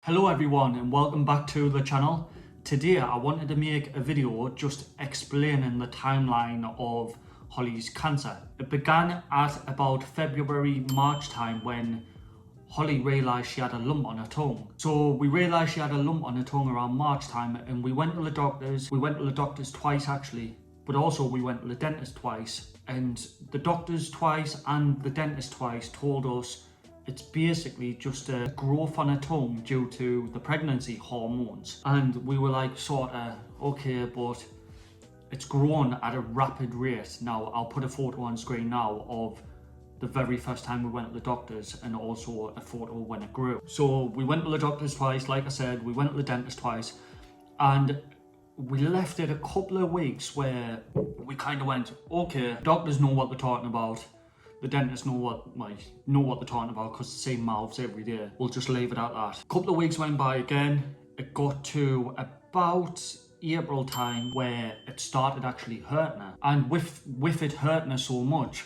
Hello everyone and welcome back to the channel. Today I wanted to make a video just explaining the timeline of Holly's cancer. It began at about February-March time when Holly realised she had a lump on her tongue. So we realised she had a lump on her tongue around March time and we went to the doctors. We went to the doctors twice actually, but also we went to the dentist twice. And the doctors twice and the dentist twice told us it's basically just a growth on her tongue due to the pregnancy hormones. And we were like, sort of, okay, but it's grown at a rapid rate. Now, I'll put a photo on screen now of the very first time we went to the doctors and also a photo when it grew. So we went to the doctors twice, like I said, we went to the dentist twice, and we left it a couple of weeks where we kind of went, okay, doctors know what they're talking about. The dentists know what they're talking about because the same mouths every day. We'll just leave it at that. A couple of weeks went by again. It got to about April time where it started actually hurting her. And with it hurting her so much,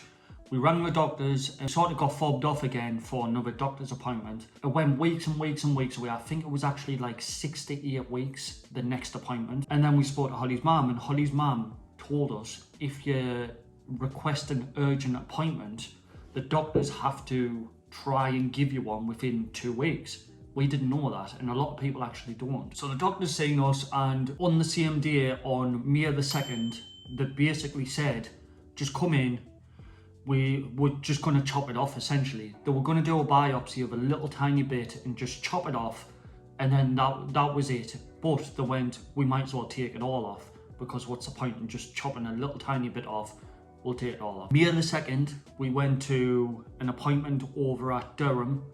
we rang the doctors and sort of got fobbed off again for another doctor's appointment. It went weeks and weeks and weeks away. I think it was actually like 6 to 8 weeks, the next appointment. And then we spoke to Holly's mum, and Holly's mum told us if you request an urgent appointment, the doctors have to try and give you one within 2 weeks. We didn't know that, and a lot of people actually don't. So the doctor's seen us, and on the same day, on May the 2nd, they basically said, just come in, we were just going to chop it off essentially. They were going to do a biopsy of a little tiny bit and just chop it off, and then that was it. But they went, we might as well take it all off, because what's the point in just chopping a little tiny bit off? We'll take it all off. May the 2nd, we went to an appointment over at Durham,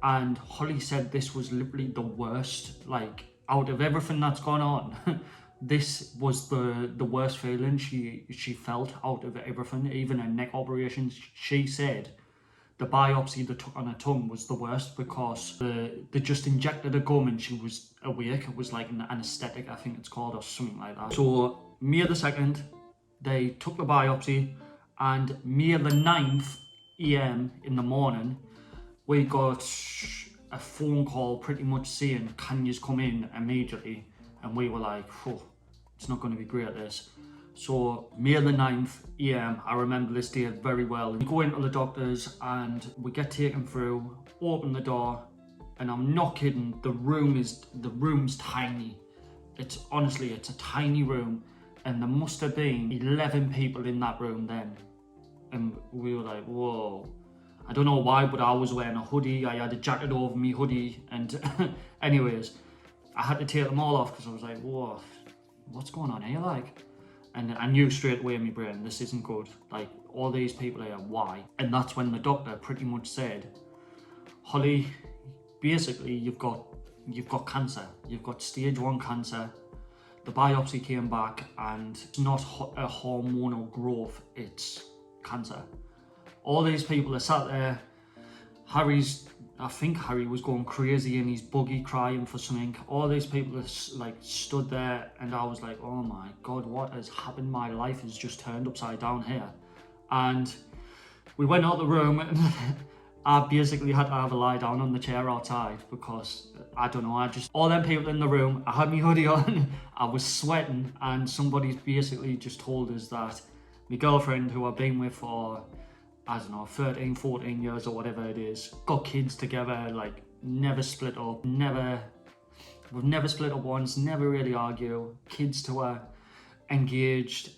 and Holly said this was literally the worst, like out of everything that's gone on. This was the worst feeling she felt out of everything, even her neck operations. She said the biopsy they took on her tongue was the worst because they just injected a gum and she was awake. It was like an anaesthetic, I think it's called, or something like that. So May the 2nd, they took the biopsy, and May the 9th AM in the morning, we got a phone call pretty much saying, can you come in immediately? And we were like, oh, it's not going to be great this. So May the 9th AM, I remember this day very well. We go into the doctors and we get taken through, open the door, and I'm not kidding, the room's tiny. It's honestly, it's a tiny room. And there must have been 11 people in that room then. And we were like, whoa. I don't know why, but I was wearing a hoodie. I had a jacket over me hoodie. And anyways, I had to take them all off because I was like, whoa, what's going on here? Like, and I knew straight away in my brain, this isn't good. Like, all these people here, why? And that's when the doctor pretty much said, Holly, basically you've got cancer. You've got stage 1 cancer. The biopsy came back and it's not a hormonal growth, it's cancer. All these people are sat there. I think Harry was going crazy in his buggy crying for something. All these people are like stood there, and I was like, oh my God, what has happened? My life has just turned upside down here. And we went out the room and I basically had to have a lie down on the chair outside because, I don't know, all them people in the room, I had my hoodie on, I was sweating, and somebody's basically just told us that my girlfriend, who I've been with for, I don't know, 13, 14 years or whatever it is, got kids together, like never split up, we've never split up once, never really argue, kids to her, engaged.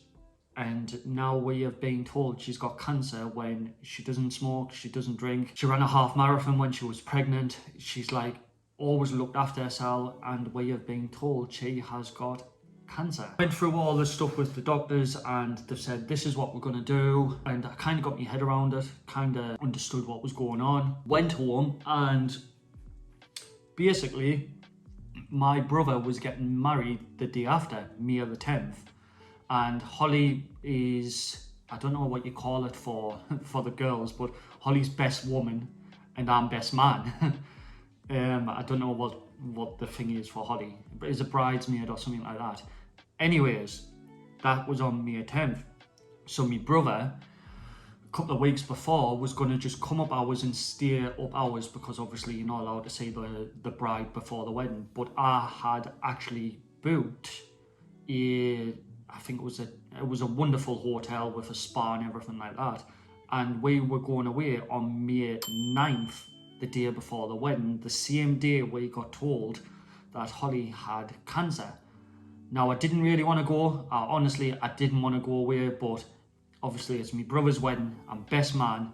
And now we have been told she's got cancer when she doesn't smoke, she doesn't drink. She ran a half marathon when she was pregnant. She's like always looked after herself, and we have been told she has got cancer. Went through all this stuff with the doctors and they've said this is what we're gonna do, and I kind of got my head around it, kind of understood what was going on. Went home, and basically my brother was getting married the day after, May the 10th. And Holly is, I don't know what you call it for the girls, but Holly's best woman and I'm best man. I don't know what the thing is for Holly, but is a bridesmaid or something like that. Anyways, that was on May 10th. So my brother couple of weeks before was going to just come up hours and stay up hours, because obviously you're not allowed to see the bride before the wedding. But I had actually booked I think it was a wonderful hotel with a spa and everything like that, and we were going away on May 9th, the day before the wedding, the same day we got told that Holly had cancer. Now, I didn't really want to go. Honestly, I didn't want to go away, but obviously it's my brother's wedding, I'm best man,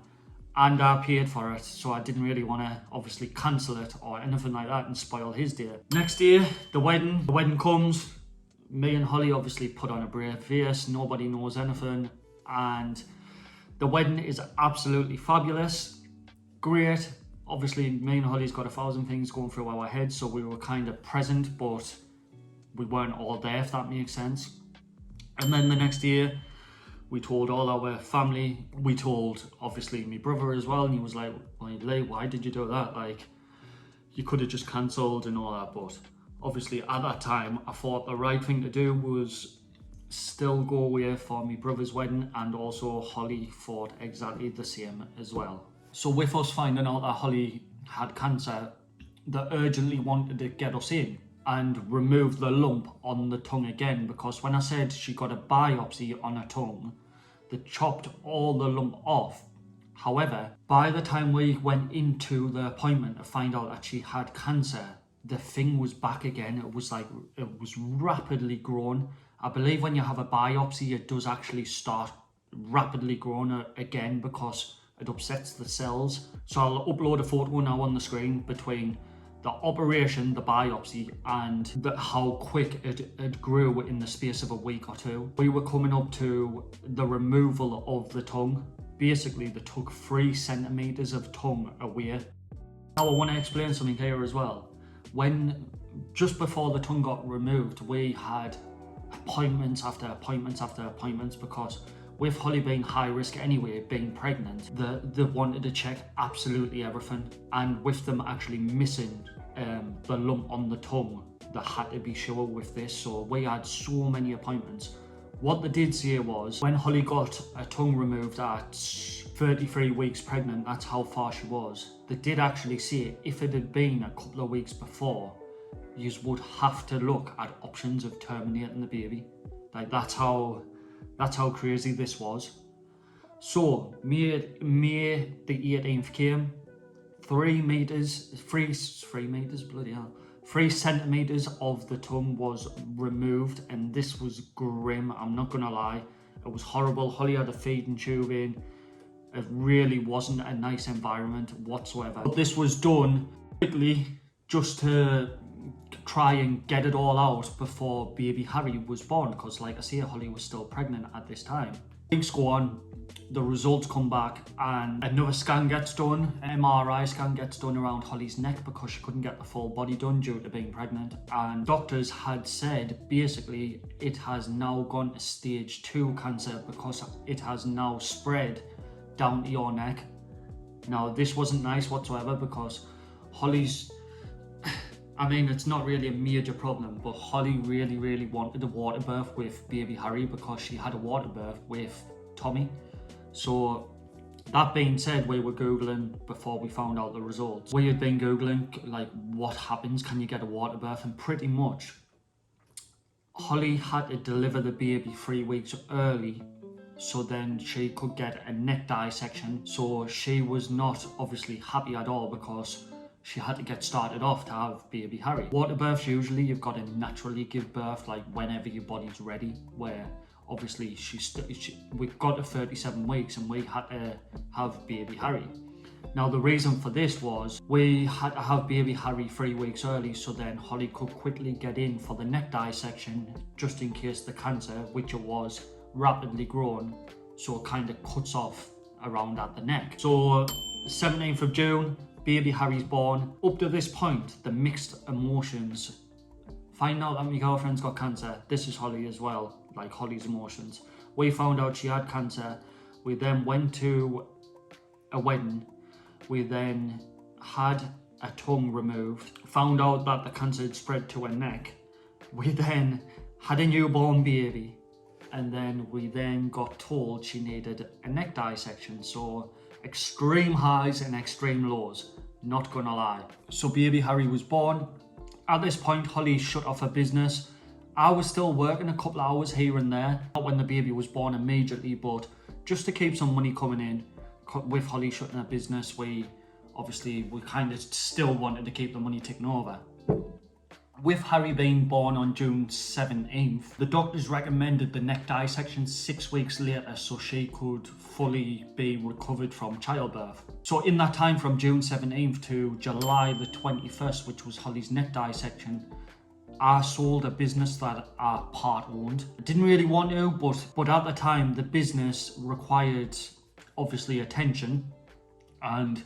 and I paid for it, so I didn't really want to obviously cancel it or anything like that and spoil his day. Next day, the wedding comes. Me and Holly obviously put on a brave face, nobody knows anything, and the wedding is absolutely fabulous, great. Obviously, me and Holly's got 1,000 things going through our heads, so we were kind of present, but we weren't all there, if that makes sense. And then the next year, we told all our family, we told obviously my brother as well, and he was like, why did you do that? Like, you could have just cancelled and all that. But obviously at that time, I thought the right thing to do was still go away for my brother's wedding, and also Holly thought exactly the same as well. So with us finding out that Holly had cancer, they urgently wanted to get us in and remove the lump on the tongue again, because when I said she got a biopsy on her tongue, they chopped all the lump off. However, by the time we went into the appointment to find out that she had cancer, the thing was back again. It was rapidly growing. I believe when you have a biopsy, it does actually start rapidly growing again, because it upsets the cells. So I'll upload a photo now on the screen between the operation, the biopsy, and how quick it grew in the space of a week or two. We were coming up to the removal of the tongue. Basically, they took 3 centimeters of tongue away. Now I want to explain something here as well. Just before the tongue got removed, we had appointments after appointments after appointments, because with Holly being high risk anyway, being pregnant, they wanted to check absolutely everything. And with them actually missing the lump on the tongue, they had to be sure with this. So we had so many appointments. What they did say was, when Holly got a tongue removed at 33 weeks pregnant, that's how far she was, they did actually say if it had been a couple of weeks before, you would have to look at options of terminating the baby. Like, that's how crazy this was. So May the 18th came, 3 centimeters of the tongue was removed, and this was grim. I'm not gonna lie, it was horrible. Holly had a feeding tube in. It really wasn't a nice environment whatsoever. But this was done quickly, just to try and get it all out before baby Harry was born, because like I say, Holly was still pregnant at this time. Weeks go on, the results come back, and another scan gets done, an MRI scan gets done around Holly's neck, because she couldn't get the full body done due to being pregnant. And doctors had said basically it has now gone to stage 2 cancer, because it has now spread down to your neck. Now this wasn't nice whatsoever, because Holly's, I mean, it's not really a major problem, but Holly really wanted a water birth with baby Harry, because she had a water birth with Tommy. So that being said, we were Googling before we found out the results. We had been Googling, like, what happens, can you get a water birth? And pretty much Holly had to deliver the baby 3 weeks early, so then she could get a neck dissection. So she was not obviously happy at all, because she had to get started off to have baby Harry. Water births, usually you've got to naturally give birth like whenever your body's ready, where obviously we got to 37 weeks and we had to have baby Harry. Now the reason for this was we had to have baby Harry 3 weeks early, so then Holly could quickly get in for the neck dissection, just in case the cancer, which it was, rapidly growing, so it kind of cuts off around at the neck. So 17th of June, baby Harry's born. Up to this point, the mixed emotions. Find out that my girlfriend's got cancer. This is Holly as well, like Holly's emotions. We found out she had cancer. We then went to a wedding. We then had a tongue removed. Found out that the cancer had spread to her neck. We then had a newborn baby. and then we then got told she needed a neck dissection. So extreme highs and extreme lows, not gonna lie. So baby Harry was born. At this point, Holly shut off her business. I was still working a couple of hours here and there, not when the baby was born immediately, but just to keep some money coming in. With Holly shutting her business, we kind of still wanted to keep the money ticking over. With Harry being born on June 17th, the doctors recommended the neck dissection 6 weeks later so she could fully be recovered from childbirth. So in that time from June 17th to July the 21st, which was Holly's neck dissection, I sold a business that I part owned. I didn't really want to, but at the time the business required obviously attention, and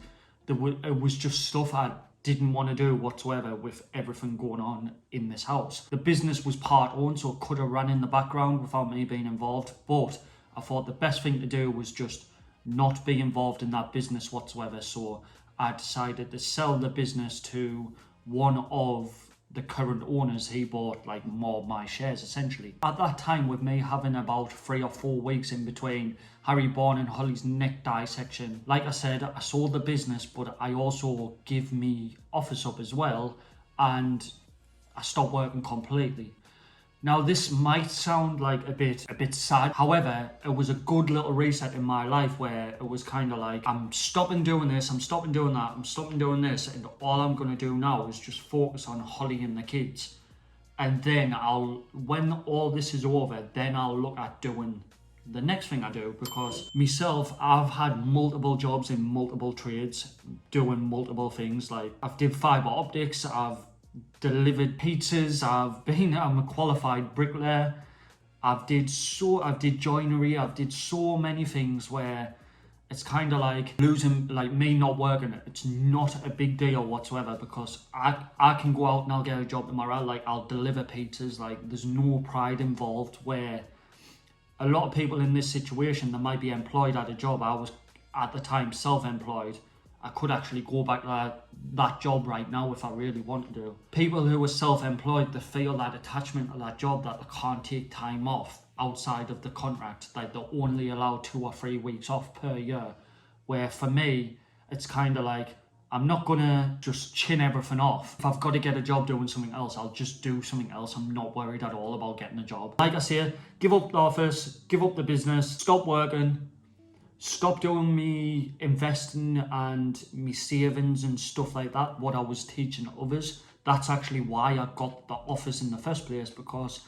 it was just stuff I didn't want to do whatsoever with everything going on in this house. The business was part owned, so it could have run in the background without me being involved, but I thought the best thing to do was just not be involved in that business whatsoever. So I decided to sell the business to one of the current owners. He bought like more of my shares essentially. At that time, with me having about 3 or 4 weeks in between Harry born and Holly's neck dissection, like I said, I sold the business, but I also give me office up as well, and I stopped working completely. Now this might sound like a bit sad, however, it was a good little reset in my life where it was kind of like, I'm stopping doing this, I'm stopping doing that, I'm stopping doing this, and all I'm going to do now is just focus on Holly and the kids. And then when all this is over, then I'll look at doing the next thing I do, because myself, I've had multiple jobs in multiple trades, doing multiple things. Like I've did fiber optics, I've delivered pizzas, I'm a qualified bricklayer, I've did joinery, I've did so many things where it's kind of like losing, like me not working, it's not a big deal whatsoever, because I can go out and I'll get a job tomorrow, like I'll deliver pizzas, like there's no pride involved. Where a lot of people in this situation, they might be employed at a job. I was at the time self-employed. I could actually go back to that job right now if I really wanted to. People who are self-employed, they feel that attachment to that job, that they can't take time off outside of the contract, like they're only allowed 2 or 3 weeks off per year. Where for me, it's kind of like, I'm not gonna just chin everything off. If I've got to get a job doing something else, I'll just do something else. I'm not worried at all about getting a job. Like I say, give up the office, give up the business, stop working, stop doing me investing and me savings and stuff like that, what I was teaching others. That's actually why I got the office in the first place, because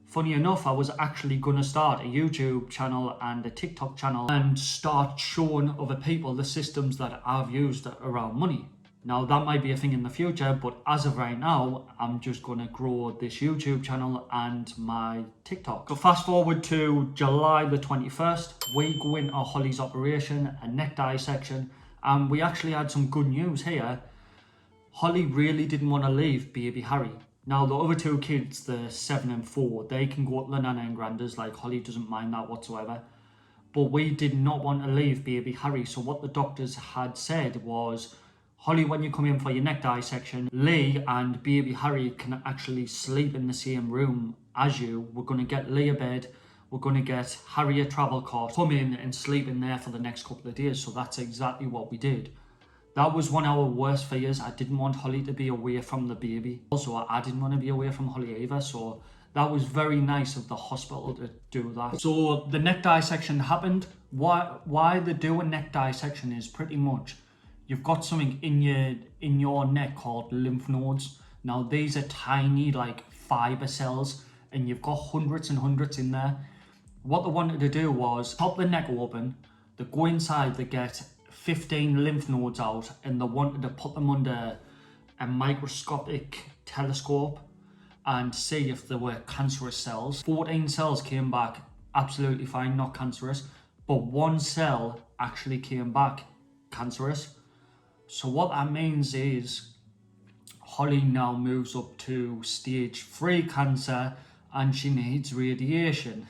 funny enough, I was actually going to start a YouTube channel and a TikTok channel and start showing other people the systems that I've used around money. Now that might be a thing in the future, but as of right now, I'm just going to grow this YouTube channel and my TikTok. So fast forward to July the 21st, we go into Holly's operation, a neck dissection, and we actually had some good news here. Holly really didn't want to leave baby Harry. Now the other 2 kids, the 7 and 4, they can go up the nana and grandas, like Holly doesn't mind that whatsoever. But we did not want to leave baby Harry, so what the doctors had said was, Holly, when you come in for your neck dissection, Lee and baby Harry can actually sleep in the same room as you. We're going to get Lee a bed, we're going to get Harry a travel cot, come in and sleep in there for the next couple of days. So that's exactly what we did. That was one of our worst fears. I didn't want Holly to be away from the baby. Also, I didn't want to be away from Holly either. So that was very nice of the hospital to do that. So the neck dissection happened. Why they do a neck dissection is pretty much, you've got something in your neck called lymph nodes. Now these are tiny, like fiber cells, and you've got hundreds and hundreds in there. What they wanted to do was pop the neck open, they go inside, they get 15 lymph nodes out, and they wanted to put them under a microscopic telescope and see if there were cancerous cells. 14 cells came back absolutely fine, not cancerous, but 1 cell actually came back cancerous. So what that means is Holly now moves up to stage 3 cancer, and she needs radiation.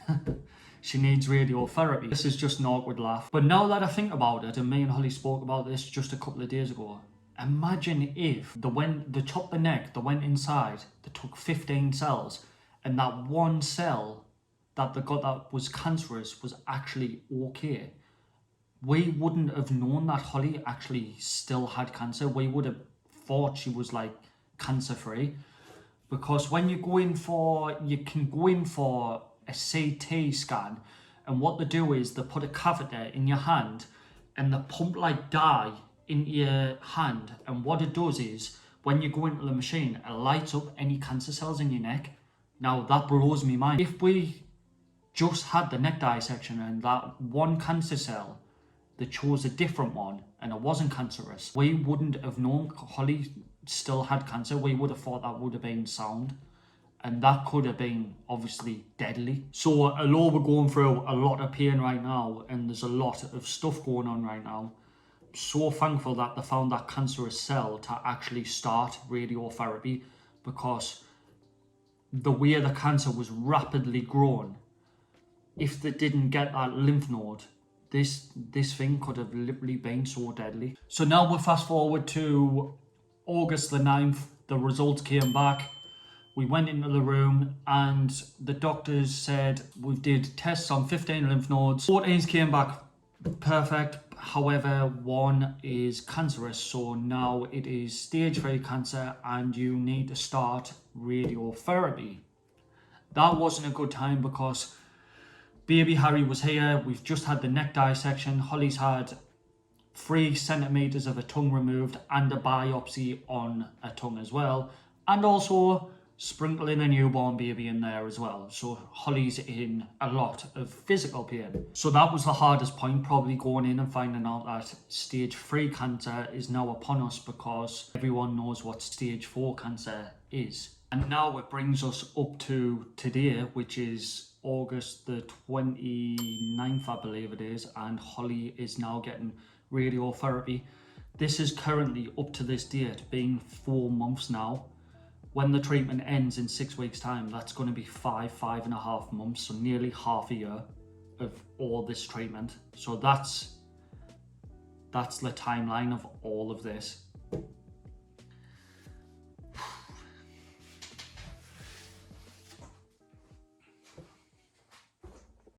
She needs radiotherapy. This is just an awkward laugh. But now that I think about it, and me and Holly spoke about this just a couple of days ago, imagine if they chopped the neck, they went inside, they took 15 cells, and that 1 cell that the gut that was cancerous was actually okay. We wouldn't have known that Holly actually still had cancer. We would have thought she was like cancer free, because when you can go in for a CT scan, and what they do is they put a catheter in your hand and they pump like dye into your hand, and what it does is when you go into the machine, it lights up any cancer cells in your neck. Now that blows me mind. If we just had the neck dissection and that one cancer cell, they chose a different one and it wasn't cancerous, we wouldn't have known Holly still had cancer. We would have thought that would have been sound, and that could have been obviously deadly. So although we're going through a lot of pain right now and there's a lot of stuff going on right now, I'm so thankful that they found that cancerous cell to actually start radiotherapy, because the way the cancer was rapidly growing, if they didn't get that lymph node, this thing could have literally been so deadly. So now we'll fast forward to August the 9th. The results came back. We went into the room and the doctors said we did tests on 15 lymph nodes. 14 came back perfect. However, one is cancerous. So now it is stage 3 cancer and you need to start radiotherapy. That wasn't a good time because baby Harry was here. We've just had the neck dissection. Holly's had 3 centimeters of a tongue removed and a biopsy on a tongue as well, and also sprinkling a newborn baby in there as well. So Holly's in a lot of physical pain. So that was the hardest point, probably going in and finding out that stage 3 cancer is now upon us, because everyone knows what stage 4 cancer is. And now it brings us up to today, which is August the 29th, I believe it is, and Holly is now getting radiotherapy. This is currently, up to this date, being 4 months now. When the treatment ends in 6 weeks' time, that's going to be 5.5 months, so nearly half a year of all this treatment. So that's the timeline of all of this.